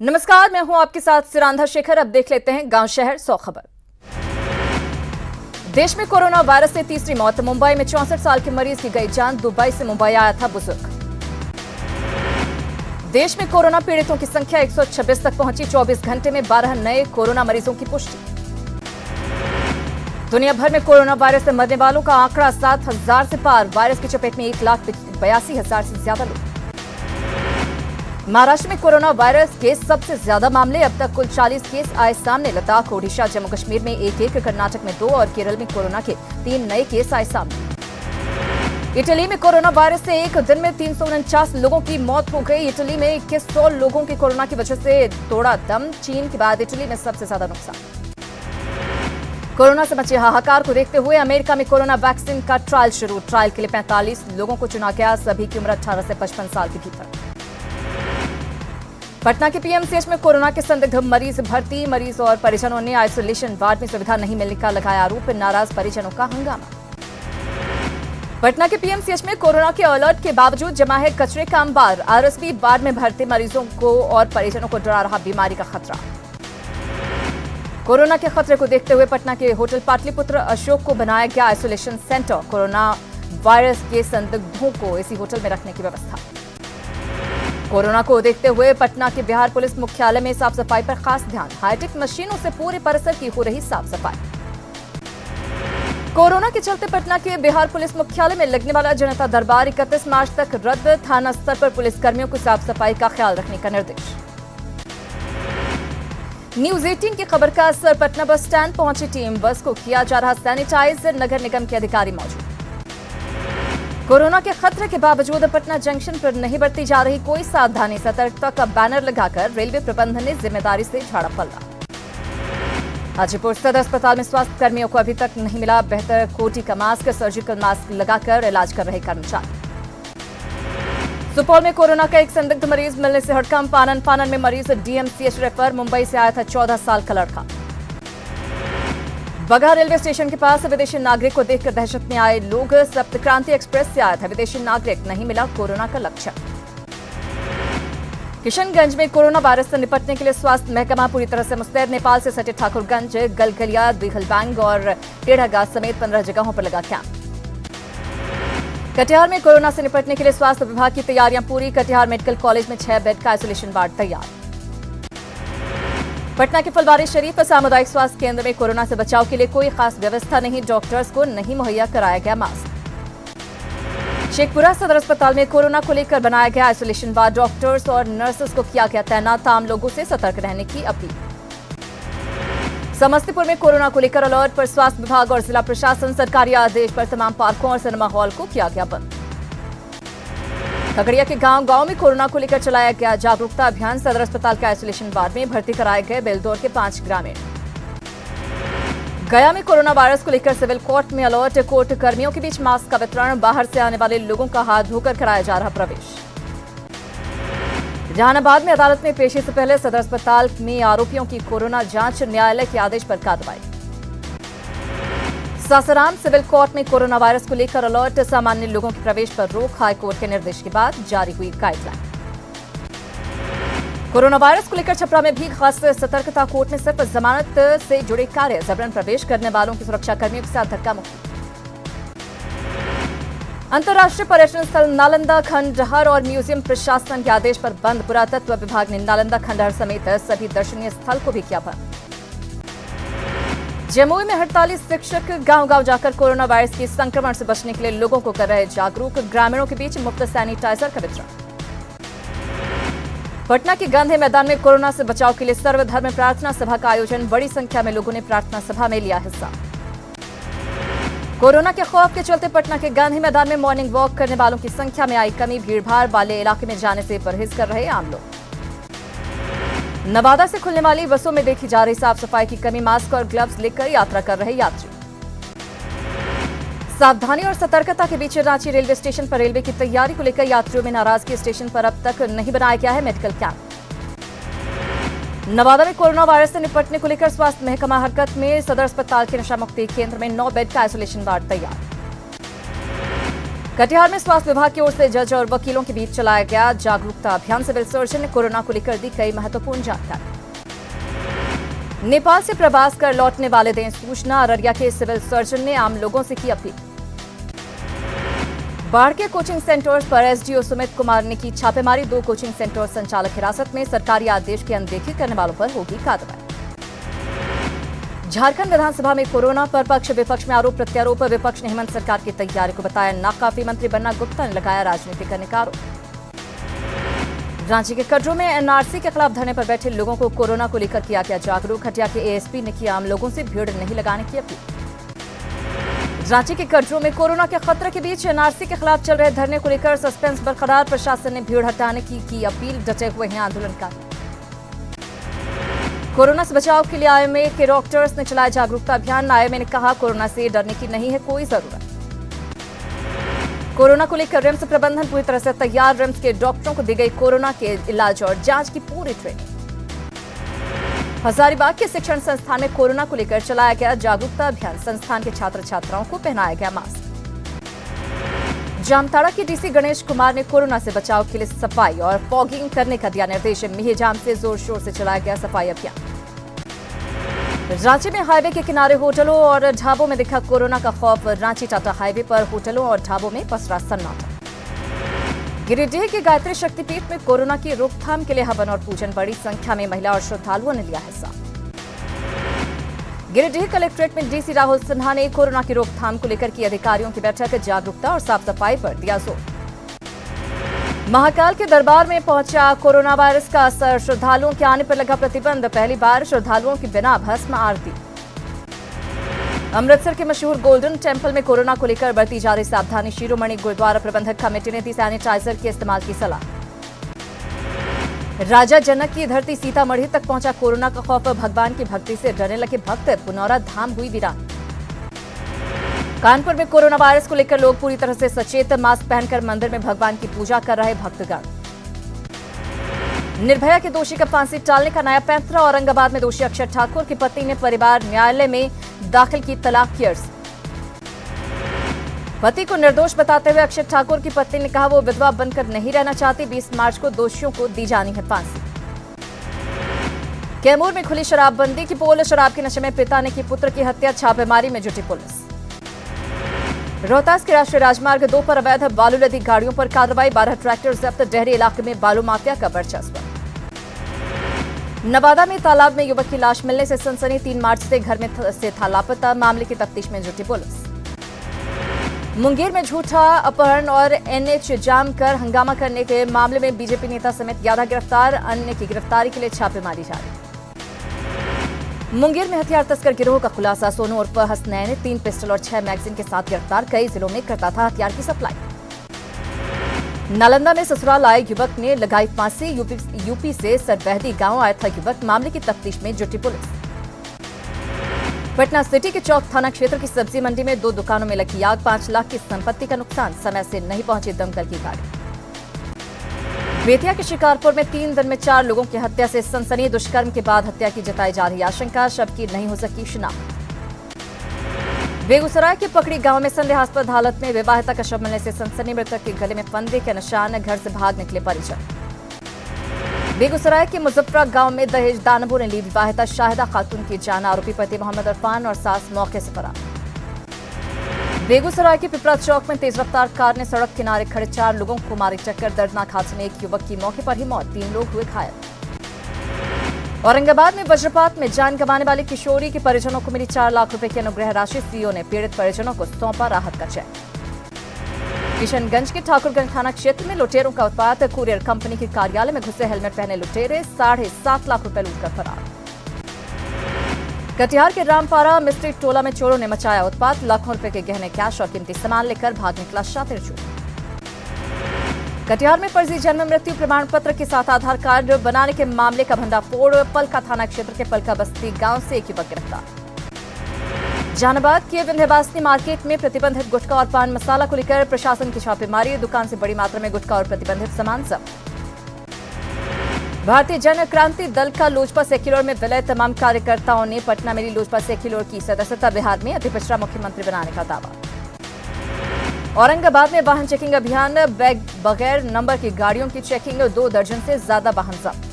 नमस्कार, मैं हूं आपके साथ सिरांधा शेखर। अब देख लेते हैं गांव शहर 100 खबर। देश में कोरोना वायरस से तीसरी मौत। मुंबई में 64 साल के मरीज की गई जान। दुबई से मुंबई आया था बुजुर्ग। देश में कोरोना पीड़ितों की संख्या 126 तक पहुंची। 24 घंटे में 12 नए कोरोना मरीजों की पुष्टि। दुनिया भर में कोरोना वायरस से मरने वालों का आंकड़ा 7,000 से पार। वायरस की चपेट में 1,82,000 से ज्यादा लोग। महाराष्ट्र में कोरोना वायरस के सबसे ज्यादा मामले। अब तक कुल 40 केस आए सामने। लद्दाख, ओडिशा, जम्मू कश्मीर में एक, कर्नाटक में 2 और केरल में कोरोना के 3 नए केस आए सामने। इटली में कोरोना वायरस से एक दिन में 349 लोगों की मौत हो गई। इटली में 2100 लोगों की कोरोना की वजह से तोड़ा दम। चीन के बाद इटली में सबसे ज्यादा नुकसान। कोरोना से मचे हाहाकार को देखते हुए अमेरिका में कोरोना वैक्सीन का ट्रायल शुरू। ट्रायल के लिए 45 लोगों को चुना गया। सभी की उम्र 18 से 55 साल के भीतर। पटना के पीएमसीएच में कोरोना के संदिग्ध मरीज भर्ती। मरीज और परिजनों ने आइसोलेशन वार्ड में सुविधा नहीं मिलने का लगाया आरोप। नाराज परिजनों का हंगामा। पटना के पीएमसीएच में कोरोना के अलर्ट के बावजूद जमा है कचरे का अंबार। आरएसपी वार्ड में भर्ती मरीजों को और परिजनों को डरा रहा बीमारी का खतरा। कोरोना के खतरे को देखते हुए पटना के होटल पाटलिपुत्र अशोक को बनाया गया आइसोलेशन सेंटर। कोरोना वायरस के संदिग्धों को इसी होटल में रखने की व्यवस्था। कोरोना को देखते हुए पटना के बिहार पुलिस मुख्यालय में साफ सफाई पर खास ध्यान। हाईटेक मशीनों से पूरे परिसर की हो रही साफ सफाई। कोरोना के चलते पटना के बिहार पुलिस मुख्यालय में लगने वाला जनता दरबार 31 मार्च तक रद्द। थाना स्तर पर पुलिसकर्मियों को साफ सफाई का ख्याल रखने का निर्देश। न्यूज 18 की खबर का असर। पटना बस स्टैंड पहुंची टीम। बस को किया जा रहा सैनिटाइज। नगर निगम के अधिकारी मौजूद। कोरोना के खतरे के बावजूद पटना जंक्शन पर नहीं बरती जा रही कोई सावधानी। सतर्कता का बैनर लगाकर रेलवे प्रबंधन ने जिम्मेदारी से झाड़ा पल्ला। हाजीपुर सदर अस्पताल में स्वास्थ्य कर्मियों को अभी तक नहीं मिला बेहतर कोटि का मास्क। सर्जिकल मास्क लगाकर इलाज कर रहे कर्मचारी। सुपौल में कोरोना का एक संदिग्ध मरीज मिलने से हड़कंप। पानन में मरीज डीएमसीएच रेफर। मुंबई से आया था 14 साल का लड़का। बगहा रेलवे स्टेशन के पास विदेशी नागरिक को देखकर दहशत में आए लोग। सप्तक्रांति एक्सप्रेस से आया था विदेशी नागरिक। नहीं मिला कोरोना का लक्षण। किशनगंज में कोरोना वायरस से निपटने के लिए स्वास्थ्य महकमा पूरी तरह से मुस्तैद। नेपाल से सटे ठाकुरगंज, गलगलिया, दिघलबैंग और टेढ़ागांव समेत 15 जगहों पर लगा कैंप। कटिहार में कोरोना से निपटने के लिए स्वास्थ्य विभाग की तैयारियां पूरी। कटिहार मेडिकल कॉलेज में 6 बेड का आइसोलेशन वार्ड तैयार। पटना के फुलवारी शरीफ सामुदायिक स्वास्थ्य केंद्र में कोरोना से बचाव के लिए कोई खास व्यवस्था नहीं। डॉक्टर्स को नहीं मुहैया कराया गया मास्क। शेखपुरा सदर अस्पताल में कोरोना को लेकर बनाया गया आइसोलेशन वार्ड। डॉक्टर्स और नर्सेस को किया गया तैनात। आम लोगों से सतर्क रहने की अपील। समस्तीपुर में कोरोना को लेकर अलर्ट पर स्वास्थ्य विभाग और जिला प्रशासन। सरकारी आदेश पर तमाम पार्कों और सिनेमा हॉल को किया गया बंद। खगड़िया के गांव में कोरोना को लेकर चलाया गया जागरूकता अभियान। सदर अस्पताल के आइसोलेशन वार्ड में भर्ती कराए गए बेलदौर के 5 ग्रामीण। गया में कोरोना वायरस को लेकर सिविल कोर्ट में अलर्ट। कोर्ट कर्मियों के बीच मास्क का वितरण। बाहर से आने वाले लोगों का हाथ धोकर कराया जा रहा प्रवेश। जहानाबाद में अदालत में पेशी से पहले सदर अस्पताल में आरोपियों की कोरोना जांच। न्यायालय के आदेश पर कार्रवाई। सासाराम सिविल कोर्ट में कोरोना वायरस को लेकर अलर्ट। सामान्य लोगों के प्रवेश पर रोक। हाईकोर्ट के निर्देश के बाद जारी हुई गाइडलाइन। कोरोना वायरस को लेकर छपरा में भी खास सतर्कता। कोर्ट में सिर्फ जमानत से जुड़े कार्य। जबरन प्रवेश करने वालों की सुरक्षा कर्मियों के साथ धक्का मुक्की। अंतर्राष्ट्रीय पर्यटन स्थल नालंदा, खंडहर और म्यूजियम प्रशासन के आदेश पर बंद। पुरातत्व विभाग ने नालंदा, खंडहर समेत सभी दर्शनीय स्थल को भी किया बंद। जमुई में 48 शिक्षक गांव-गांव जाकर कोरोना वायरस के संक्रमण से बचने के लिए लोगों को कर रहे जागरूक। ग्रामीणों के बीच मुफ्त सैनिटाइजर का वितरण। पटना के गांधी मैदान में कोरोना से बचाव के लिए सर्वधर्म प्रार्थना सभा का आयोजन। बड़ी संख्या में लोगों ने प्रार्थना सभा में लिया हिस्सा। कोरोना के खौफ के चलते पटना के गांधी मैदान में मॉर्निंग वॉक करने वालों की संख्या में आई कमी। भीड़भाड़ वाले इलाके में जाने से परहेज कर रहे आम लोग। नवादा से खुलने वाली बसों में देखी जा रही साफ सफाई की कमी। मास्क और ग्लव्स लेकर यात्रा कर रहे यात्री। सावधानी और सतर्कता के बीच रांची रेलवे स्टेशन पर रेलवे की तैयारी को लेकर यात्रियों में नाराजगी। स्टेशन पर अब तक नहीं बनाया गया है मेडिकल कैंप। नवादा में कोरोना वायरस से निपटने को लेकर स्वास्थ्य महकमा हरकत में। सदर अस्पताल के नशा मुक्ति केंद्र में 9 बेड का आइसोलेशन वार्ड तैयार। कटिहार में स्वास्थ्य विभाग की ओर से जज और वकीलों के बीच चलाया गया जागरूकता अभियान। सिविल सर्जन ने कोरोना को लेकर दी कई महत्वपूर्ण जानकारी। नेपाल से प्रवास कर लौटने वाले दें सूचना। अररिया के सिविल सर्जन ने आम लोगों से की अपील। बाढ़ के कोचिंग सेंटर्स पर एसडीओ सुमित कुमार ने की छापेमारी। 2 कोचिंग सेंटर संचालक हिरासत में। सरकारी आदेश की अनदेखी करने वालों पर होगी कार्रवाई। झारखंड विधानसभा में कोरोना पर पक्ष विपक्ष में आरोप प्रत्यारोप। विपक्ष ने हेमंत सरकार की तैयारी को बताया नाकाफी। मंत्री बन्ना गुप्ता ने लगाया राजनीति करने का आरोप। रांची के कटरू में एनआरसी के खिलाफ धरने पर बैठे लोगों को कोरोना को लेकर किया गया जागरूक। हटिया के एएसपी ने किया आम लोगों से भीड़ नहीं लगाने की अपील। रांची के कटरू में कोरोना के खतरे के बीच एनआरसी के खिलाफ चल रहे धरने को लेकर सस्पेंस बरकरार। प्रशासन ने भीड़ हटाने की अपील। डटे हुए हैं आंदोलनकारी। कोरोना से बचाव के लिए आईएमए के डॉक्टर्स ने चलाया जागरूकता अभियान। आईएमए ने कहा कोरोना से डरने की नहीं है कोई जरूरत। कोरोना को लेकर रिम्स प्रबंधन पूरी तरह से तैयार। रिम्स के डॉक्टरों को दी गई कोरोना के इलाज और जांच की पूरी ट्रेनिंग। हजारीबाग के शिक्षण संस्थान में कोरोना को लेकर चलाया गया जागरूकता अभियान। संस्थान के छात्र छात्राओं को पहनाया गया मास्क। जामताड़ा के डीसी गणेश कुमार ने कोरोना से बचाव के लिए सफाई और फॉगिंग करने का दिया निर्देश। मिहिजाम से जोर शोर से चलाया गया सफाई अभियान। रांची में हाईवे के किनारे होटलों और ढाबों में दिखा कोरोना का खौफ। रांची टाटा हाईवे पर होटलों और ढाबों में पसरा सन्नाटा। गिरिडीह के गायत्री शक्तिपीठ में कोरोना की रोकथाम के लिए हवन और पूजन। बड़ी संख्या में महिला और श्रद्धालुओं ने लिया हिस्सा। गिरिडीह कलेक्ट्रेट में डीसी राहुल सिन्हा ने कोरोना की रोकथाम को लेकर की अधिकारियों की बैठक। जागरूकता और साफ सफाई पर दिया जोर। महाकाल के दरबार में पहुंचा कोरोना वायरस का असर। श्रद्धालुओं के आने पर लगा प्रतिबंध। पहली बार श्रद्धालुओं की बिना भस्म आरती। अमृतसर के मशहूर गोल्डन टेम्पल में कोरोना को लेकर बरती जा रही सावधानी। शिरोमणि गुरुद्वारा प्रबंधक कमेटी ने दी सैनिटाइजर के इस्तेमाल की सलाह। राजा जनक की धरती सीतामढ़ी तक पहुंचा कोरोना का खौफ। भगवान की भक्ति से डरने लगे भक्त। पुनौरा धाम हुई वीरान। कानपुर में कोरोना वायरस को लेकर लोग पूरी तरह से सचेत। मास्क पहनकर मंदिर में भगवान की पूजा कर रहे भक्तगण। निर्भया के दोषी का फांसी टालने का नया पैंतरा। औरंगाबाद में दोषी अक्षय ठाकुर की पत्नी ने परिवार न्यायालय में दाखिल की तलाक की अर्जी। पति को निर्दोष बताते हुए अक्षय ठाकुर की पत्नी ने कहा वो विधवा बनकर नहीं रहना चाहती। 20 मार्च को दोषियों को दी जानी है फांसी। कैमूर में खुली शराबबंदी की पोल। शराब के नशे में पिता ने की पुत्र की हत्या। छापेमारी में जुटी पुलिस। रोहतास के राष्ट्रीय राजमार्ग 2 पर अवैध बालू लदी गाड़ियों पर कार्रवाई। 12 ट्रैक्टर जब्त। डेहरी इलाके में बालू माफिया का वर्चस्व। नवादा में तालाब में युवक की लाश मिलने से सनसनी। 3 मार्च से घर में से था लापता। मामले की तफ्तीश में जुटी पुलिस। मुंगेर में झूठा अपहरण और एनएच जाम कर हंगामा करने के मामले में बीजेपी नेता समेत 11 गिरफ्तार। अन्य की गिरफ्तारी के लिए छापेमारी जारी। मुंगेर में हथियार तस्कर गिरोह का खुलासा। सोनू उर्फ हसनैन 3 पिस्टल और 6 मैगजीन के साथ गिरफ्तार। कई जिलों में करता था हथियार की सप्लाई। नालंदा में ससुराल आए युवक ने लगाई फांसी। यूपी से सरबहदी गांव आया था युवक। मामले की तफ्तीश में जुटी पुलिस। पटना सिटी के चौक थाना क्षेत्र की सब्जी मंडी में 2 दुकानों में लगी आग। 5 लाख की संपत्ति का नुकसान। समय से नहीं पहुंची दमकल की गाड़ी। बेतिया के शिकारपुर में 3 दिन में 4 लोगों की हत्या से सनसनी। दुष्कर्म के बाद हत्या की जताई जा रही आशंका। शव की नहीं हो सकी शिनाख्त। बेगूसराय के पकड़ी गांव में संदेहास्पद हालत में विवाहिता का शव मिलने से सनसनी। मृतक के गले में फंदे के निशान। घर से भाग निकले परिजन। बेगूसराय के मुजफ्फरा गांव में दहेज दानवों ने ली विवाहिता शाहिदा खातून की जान। आरोपी पति मोहम्मद इरफान और सास मौके से फरार। बेगूसराय के पिपरा चौक में तेज रफ्तार कार ने सड़क किनारे खड़े 4 लोगों को मारी टक्कर। दर्दनाक हादसे में 1 युवक की मौके पर ही मौत। 3 लोग हुए घायल। औरंगाबाद में वज्रपात में जान गंवाने वाली किशोरी के परिजनों को मिली 4 लाख रुपए की अनुग्रह राशि। सीओ ने पीड़ित परिजनों को सौंपा राहत का चेक। किशनगंज के ठाकुरगंज थाना क्षेत्र में लुटेरों का उत्पात। कुरियर कंपनी के कार्यालय में घुसे हेलमेट पहने लुटेरे 7.5 लाख रुपए लूटकर फरार। कटिहार के रामपारा मिस्त्री टोला में चोरों ने मचाया उत्पात। लाखों रुपए के गहने कैश और कीमती सामान लेकर भाग निकला शातिर चोर। कटिहार में फर्जी जन्म मृत्यु प्रमाण पत्र के साथ आधार कार्ड बनाने के मामले का भंडाफोड़। पलका थाना क्षेत्र के पलका बस्ती गांव से 1 युवक गिरफ्तार। जहानाबाद के विंध्यवासिनी मार्केट में प्रतिबंधित गुटखा और पान मसाला को लेकर प्रशासन की छापेमारी। दुकान से बड़ी मात्रा में गुटखा और प्रतिबंधित सामान जब्त। भारतीय जन क्रांति दल का लोजपा सेक्युलर में विलय। तमाम कार्यकर्ताओं ने पटना में ली लोजपा सेक्युलर की सदस्यता। बिहार में अति पिछड़ा मुख्यमंत्री बनाने का दावा। औरंगाबाद में वाहन चेकिंग अभियान, बगैर नंबर की गाड़ियों की चेकिंग, 2 दर्जन से ज्यादा वाहन जब्त।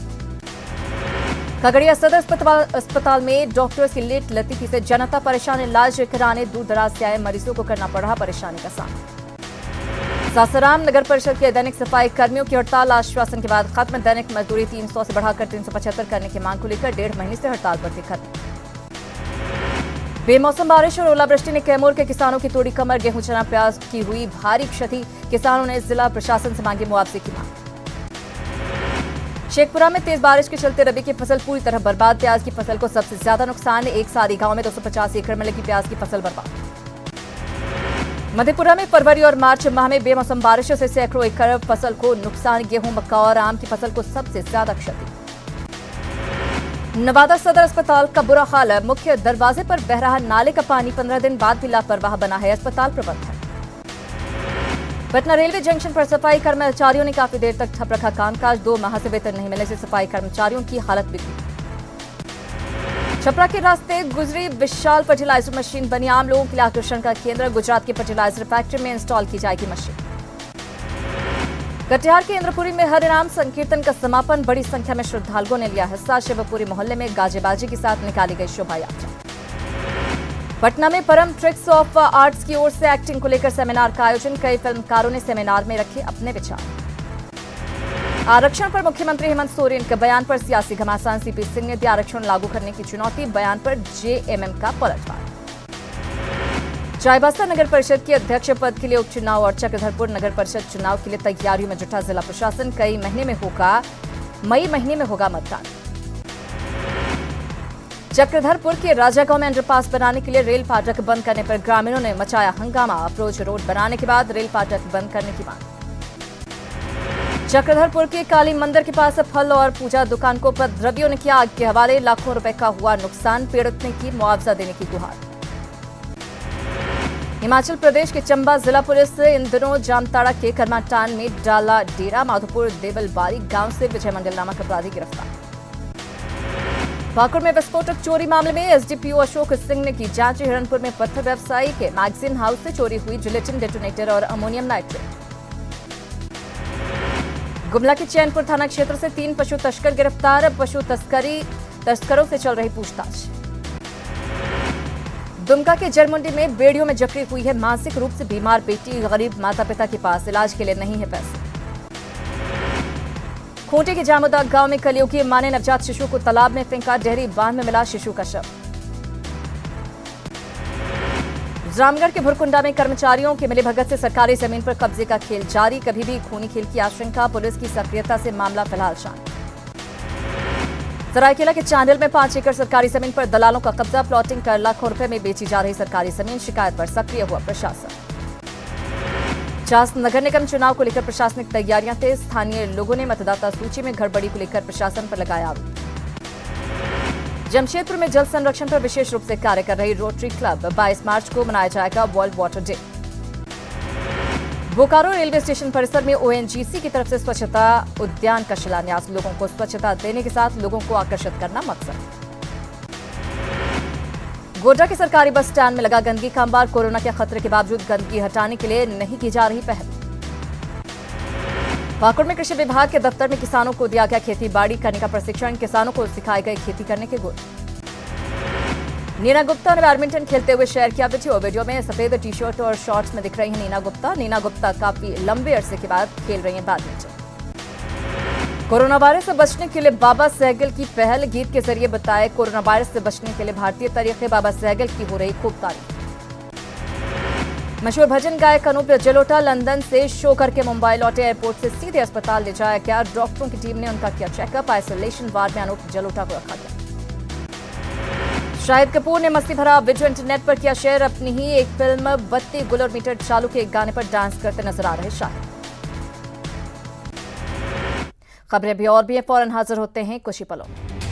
खगड़िया सदर अस्पताल में डॉक्टर्स की लेट लतीफी से जनता परेशान, इलाज कराने दूर दराज से आए मरीजों को करना पड़ रहा परेशानी का सामना। सासाराम नगर परिषद के दैनिक सफाई कर्मियों की हड़ताल, आश्वासन के बाद खत्म। दैनिक मजदूरी 300 से बढ़ाकर 375 करने की मांग को लेकर 1.5 महीने से हड़ताल पर थे खत्म। बेमौसम बारिश और ओलावृष्टि ने कैमूर के किसानों की तोड़ी कमर, गेहूं, चना, प्याज की हुई भारी क्षति। किसानों ने जिला प्रशासन से मांगी मुआवजे की मांग। शेखपुरा में तेज बारिश के चलते रबी की फसल पूरी तरह बर्बाद, प्याज की फसल को सबसे ज्यादा नुकसान। एक सारी गांव में 250 एकड़ में लगी प्याज की फसल बर्बाद। मधेपुरा में फरवरी और मार्च माह में बेमौसम बारिशों से सैकड़ों एकड़ फसल को नुकसान, गेहूं, मक्का और आम की फसल को सबसे ज्यादा क्षति। नवादा सदर अस्पताल का बुरा हाल है, मुख्य दरवाजे पर बह रहा नाले का पानी, 15 दिन बाद भी लापरवाह बना है अस्पताल प्रबंधन। पटना रेलवे जंक्शन पर सफाई कर्मचारियों ने काफी देर तक ठप रखा कामकाज, 2 माह से वेतन नहीं मिलने से सफाई कर्मचारियों की हालत बिगड़ी। छपरा के रास्ते गुजरी विशाल फर्टिलाइजर मशीन, बनी आम लोगों के लिए आकर्षण का केंद्र। गुजरात की फर्टिलाइजर फैक्ट्री में इंस्टॉल की जाएगी मशीन। कटिहार के इंद्रपुरी में हरिनाम संकीर्तन का समापन, बड़ी संख्या में श्रद्धालुओं ने लिया हिस्सा। शिवपुरी मोहल्ले में गाजेबाजी के साथ निकाली गई शोभा यात्रा। पटना में परम ट्रिक्स ऑफ आर्ट्स की ओर से एक्टिंग को लेकर सेमिनार का आयोजन, कई फिल्मकारों ने सेमिनार में रखे अपने विचार। आरक्षण पर मुख्यमंत्री हेमंत सोरेन के बयान पर सियासी घमासान, सीपी सिंह ने दी आरक्षण लागू करने की चुनौती, बयान पर जेएमएम का पलटवार। चाईबासा नगर परिषद की अध्यक्ष पद के लिए उपचुनाव और चक्रधरपुर नगर परिषद चुनाव के लिए तैयारियों में जुटा जिला प्रशासन, मई महीने में होगा मतदान। चक्रधरपुर के राजागांव में अंडरपास बनाने के लिए रेल फाटक बंद करने पर ग्रामीणों ने मचाया हंगामा, अप्रोच रोड बनाने के बाद रेल फाटक बंद करने की मांग। चक्रधरपुर के काली मंदिर के पास फल और पूजा दुकान को उपद्रवियों ने किया आग के हवाले, लाखों रुपए का हुआ नुकसान, पीड़ित ने की मुआवजा देने की गुहार। हिमाचल प्रदेश के चंबा जिला पुलिस इन दिनों जामताड़ा के करमाटान में डाला डेरा, माधोपुर देवलबारी गांव से विजय मंडल नामक अपराधी गिरफ्तार। पाकुड़ में विस्फोटक चोरी मामले में एसडीपीओ अशोक सिंह ने की जांच, हिरणपुर में पत्थर व्यवसायी के मैगजीन हाउस से चोरी हुई जिलेटिन, डेटोनेटर और अमोनियम नाइट्रेट। गुमला के चैनपुर थाना क्षेत्र से 3 पशु तस्कर गिरफ्तार, पशु तस्करों से चल रही पूछताछ। दुमका के जरमुंडी में बेड़ियों में जकड़ी हुई है मानसिक रूप से बीमार बेटी, गरीब माता पिता के पास इलाज के लिए नहीं है पैसे। खूंटी के जामुदा गांव में कलयुगी मां ने नवजात शिशु को तालाब में फेंका, डेहरी बांध में मिला शिशु का शव। रामगढ़ के भुरकुंडा में कर्मचारियों के मिलीभगत से सरकारी जमीन पर कब्जे का खेल जारी, कभी भी खूनी खेल की आशंका, पुलिस की सक्रियता से मामला फिलहाल शांत। सरायकेला के चांडिल में 5 एकड़ सरकारी जमीन पर दलालों का कब्जा, प्लॉटिंग कर लाखों रुपए में बेची जा रही सरकारी जमीन, शिकायत पर सक्रिय हुआ प्रशासन। चास नगर निगम चुनाव को लेकर प्रशासनिक तैयारियां तेज, स्थानीय लोगों ने मतदाता सूची में गड़बड़ी को लेकर प्रशासन पर लगाया आरोप। जमशेदपुर में जल संरक्षण पर विशेष रूप से कार्य कर रही रोटरी क्लब, 22 मार्च को मनाया जाएगा world water day. Bokaro railway station परिसर में ओएनजीसी की तरफ से स्वच्छता उद्यान का शिलान्यास, लोगों को स्वच्छता देने के साथ लोगों को आकर्षित करना मकसद। गोड्डा के सरकारी बस स्टैंड में लगा गंदगी का अंबार, कोरोना के खतरे के बावजूद गंदगी हटाने के लिए नहीं की जा रही पहल। पाकुड़ में कृषि विभाग के दफ्तर में किसानों को दिया गया खेती बाड़ी करने का प्रशिक्षण, किसानों को सिखाए गए खेती करने के गुण। नीना गुप्ता ने बैडमिंटन खेलते हुए शेयर किया वीडियो में सफेद टी-शर्ट और शॉर्ट्स में दिख रही हैं नीना गुप्ता काफी लंबे अरसे के बाद खेल रही हैं बैडमिंटन। कोरोना वायरस से बचने के लिए बाबा सहगल की पहल, गीत के जरिए बताए कोरोना वायरस से बचने के लिए भारतीय तरीके, बाबा सहगल की हो रही खूब तारीफ। मशहूर भजन गायक अनूप जलोटा लंदन से शो करके मुंबई लौटे, एयरपोर्ट से सीधे अस्पताल ले जाया गया, डॉक्टरों की टीम ने उनका किया चेकअप, आइसोलेशन वार्ड में अनूप जलोटा को रखा गया। शाहिद कपूर ने मस्ती भरा वीडियो इंटरनेट पर किया शेयर, अपनी ही एक फिल्म 32 किलोमीटर चालू के एक गाने पर डांस करते नजर आ रहे शाहिद। खबरें भी और भी हैं, फौरन हाजिर होते हैं कुछ ही पलों में।